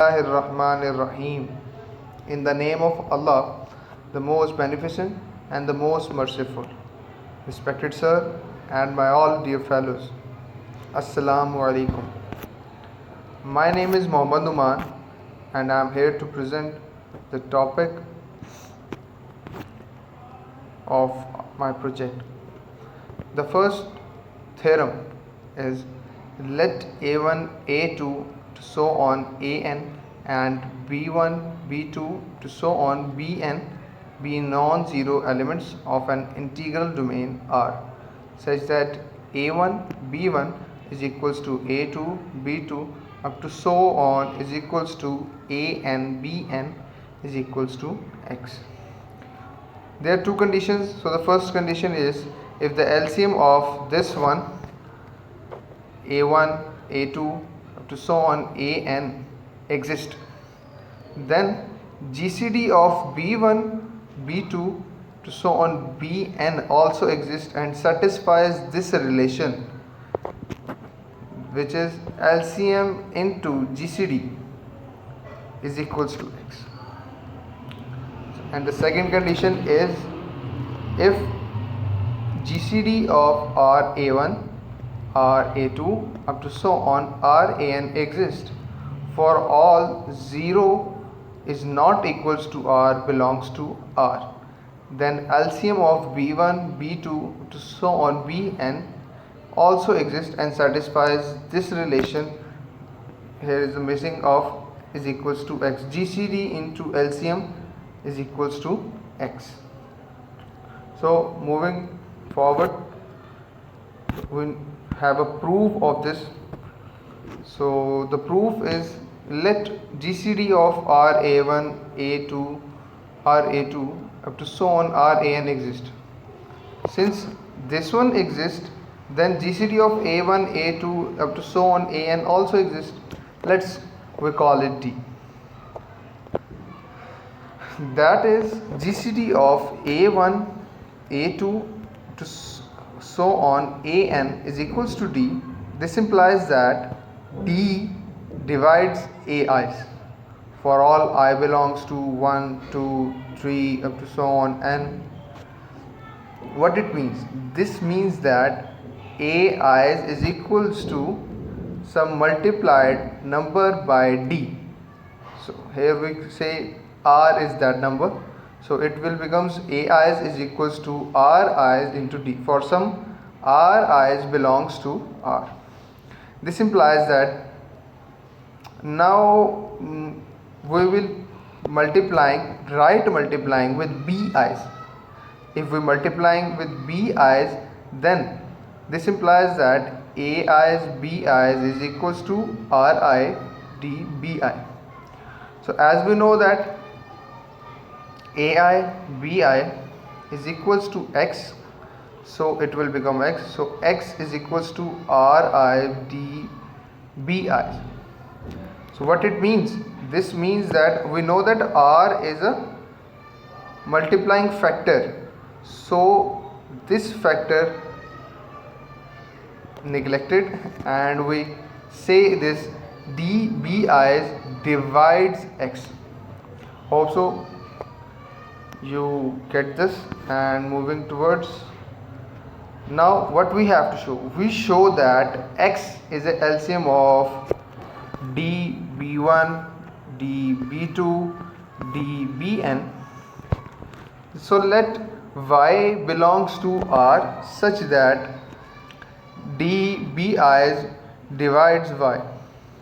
Bismillahirrahmanirrahim. In the name of Allah, the most beneficent and the most merciful. Respected sir and my all dear fellows, Assalamu alaikum. My name is Mohammad Numan and I am here to present the topic of my project. The first theorem is let A1, A2 to so on An and B1, B2 to so on Bn be non-zero elements of an integral domain R such that A1, B1 is equals to A2, B2 up to so on is equals to An, Bn is equals to X. There are two conditions. So the first condition is if the LCM of this one A1, A2 up to so on An exist, then GCD of B1, B2 to so on Bn also exists and satisfies this relation, which is LCM into GCD is equals to X. And the second condition is if GCD of RA1, RA2 up to so on RAN exists for all 0 is not equals to R belongs to R, then LCM of B1, B2 to so on Bn also exists and satisfies this relation. Here is the missing of is equals to X. GCD into LCM is equals to X. So moving forward, we have a proof of this. So the proof is let GCD of RA1, A2, RA2 up to so on RAN exist. Since this one exists, then GCD of A1, A2 up to so on AN also exists. We call it D. That is GCD of A1, A2 to so on AN is equals to D. This implies that D divides AIs for all I belongs to 1, 2, 3 up to so on n. What it means? This means that AIs is equals to some multiplied number by D. So here we say R is that number, so it will becomes AIs is equals to RIs into D for some RIs belongs to R. This implies that now we will multiplying with BIs. If we multiplying with BIs, then this implies that AIs BIs is equals to RI D BI. So as we know that AI BI is equals to X, so it will become X. So X is equals to RI D BI. So what it means? This means that we know that R is a multiplying factor. So this factor neglected and we say this DBIs divides X. Hope so you get this. And moving towards now, what we have to show? We show that X is a LCM of DB1, DB2, DBn. So let Y belongs to R such that DBIs divides Y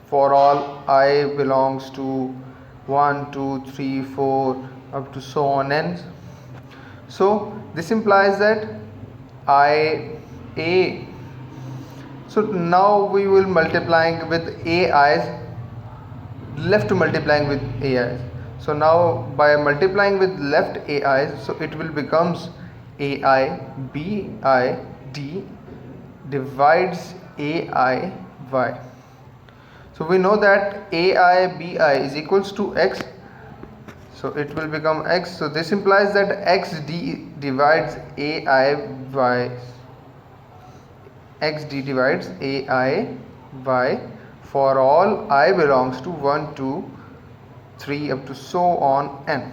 for all I belongs to 1, 2, 3, 4 up to so on n. So this implies that A. So now we will multiplying with AIs, left multiplying with AIs. So now by multiplying with left AIs, so it will becomes AI BI D divides AI Y. So we know that AI BI is equals to X, so it will become X. So this implies that XD divides AI Y. XD divides AI Y for all I belongs to 1, 2, 3 up to so on n.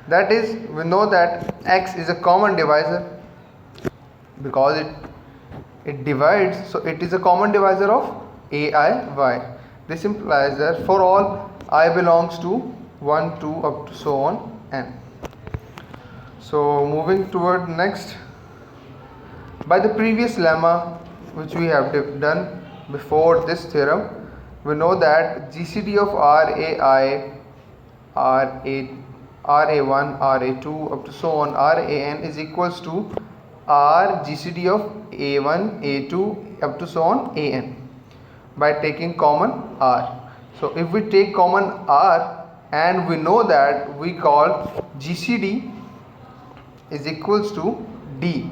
That is, we know that x is a common divisor because it divides, so it is a common divisor of ai y. This implies that for all I belongs to 1, 2 up to so on n. So moving toward next, by the previous lemma which we have done before this theorem, we know that GCD of RAI, RA1, RA2 up to so on RAN is equals to R GCD of A1, A2 up to so on AN by taking common R. So if we take common R, and we know that we call GCD is equals to D.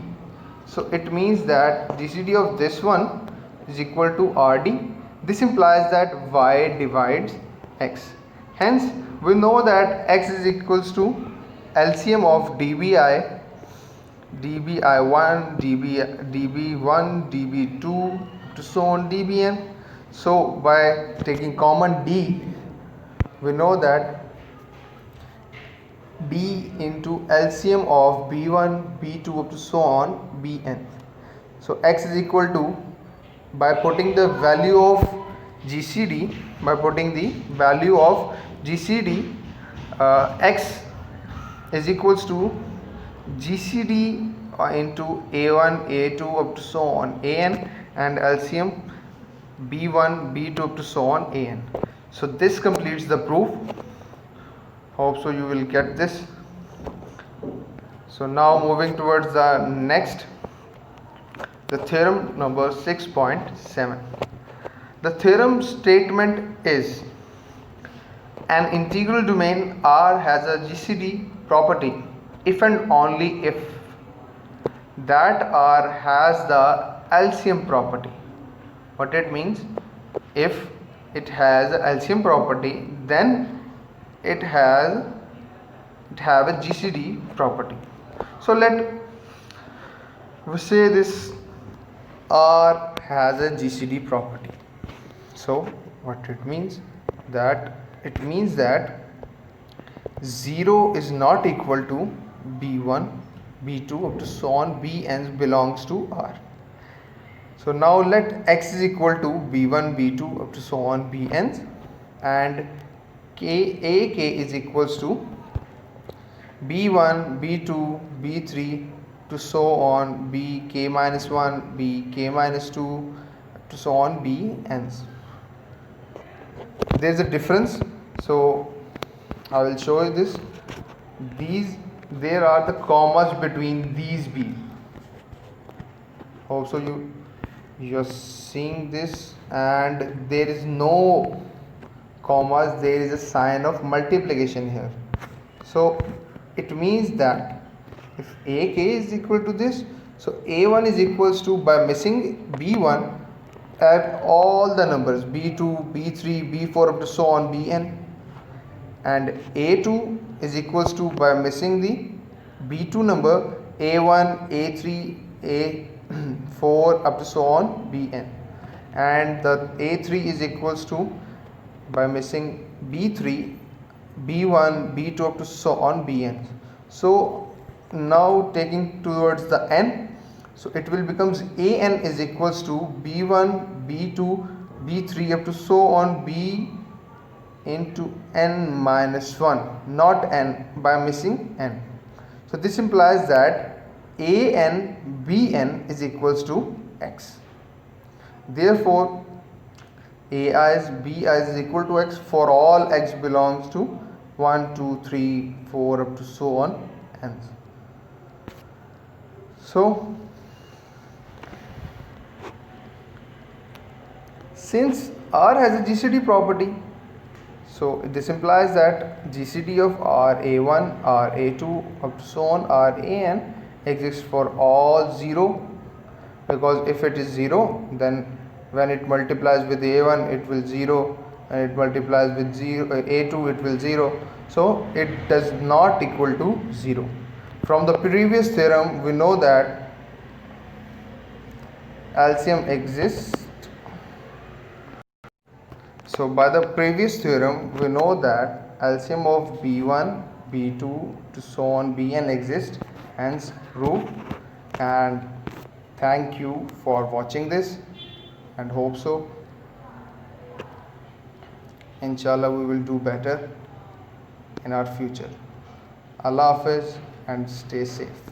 So it means that GCD of this one is equal to RD. This implies that y divides x. Hence we know that x is equals to LCM of dbi, dbi1, db1, db2 to so on dbn. So by taking common d, we know that d into LCM of b1, b2 up to so on bn. So x is equal to, by putting the value of GCD, x is equals to GCD into A1, A2 up to so on AN and LCM B1, B2 up to so on AN. So this completes the proof. Hope so you will get this. So now moving towards the next, the theorem number 6.7. The theorem statement is, an integral domain R has a GCD property if and only if that R has the LCM property. What it means? If it has a LCM property, then it have a GCD property. So let we say this R has a GCD property. So what it means? That it means that 0 is not equal to b1, b2 up to so on bn belongs to R. So now let x is equal to b1, b2 up to so on bn, and ak is equals to b1, b2, b3 to so on bk minus 1, bk minus 2 to so on bn. There is a difference, so I will show you this. There are the commas between these b. Also you are seeing this, and there is no commas, there is a sign of multiplication here. So it means that if ak is equal to this, so a1 is equals to, by missing b1, add all the numbers b2, b3, b4 up to so on bn, and a2 is equals to, by missing the b2 number, a1, a3, a4 up to so on bn, and the a3 is equals to, by missing b3, b1, b2 up to so on bn. So now taking towards the n, so it will becomes an is equals to b1, b2, b3 up to so on b into n minus 1, not n, by missing n. So this implies that an bn is equals to x. Therefore ai is equal to x for all x belongs to 1, 2, 3, 4 up to so on n. So since R has a GCD property, so this implies that GCD of RA1, RA2 up to so on RAN exists for all 0, because if it is 0, then when it multiplies with A1 it will 0, and it multiplies with A2 it will 0, so it does not equal to 0. From the previous theorem we know that LCM exists. So by the previous theorem we know that LCM of b1 b2 to so on bn exists, hence proved. And thank you for watching this and hope so inshallah we will do better in our future. Allah Hafiz and stay safe.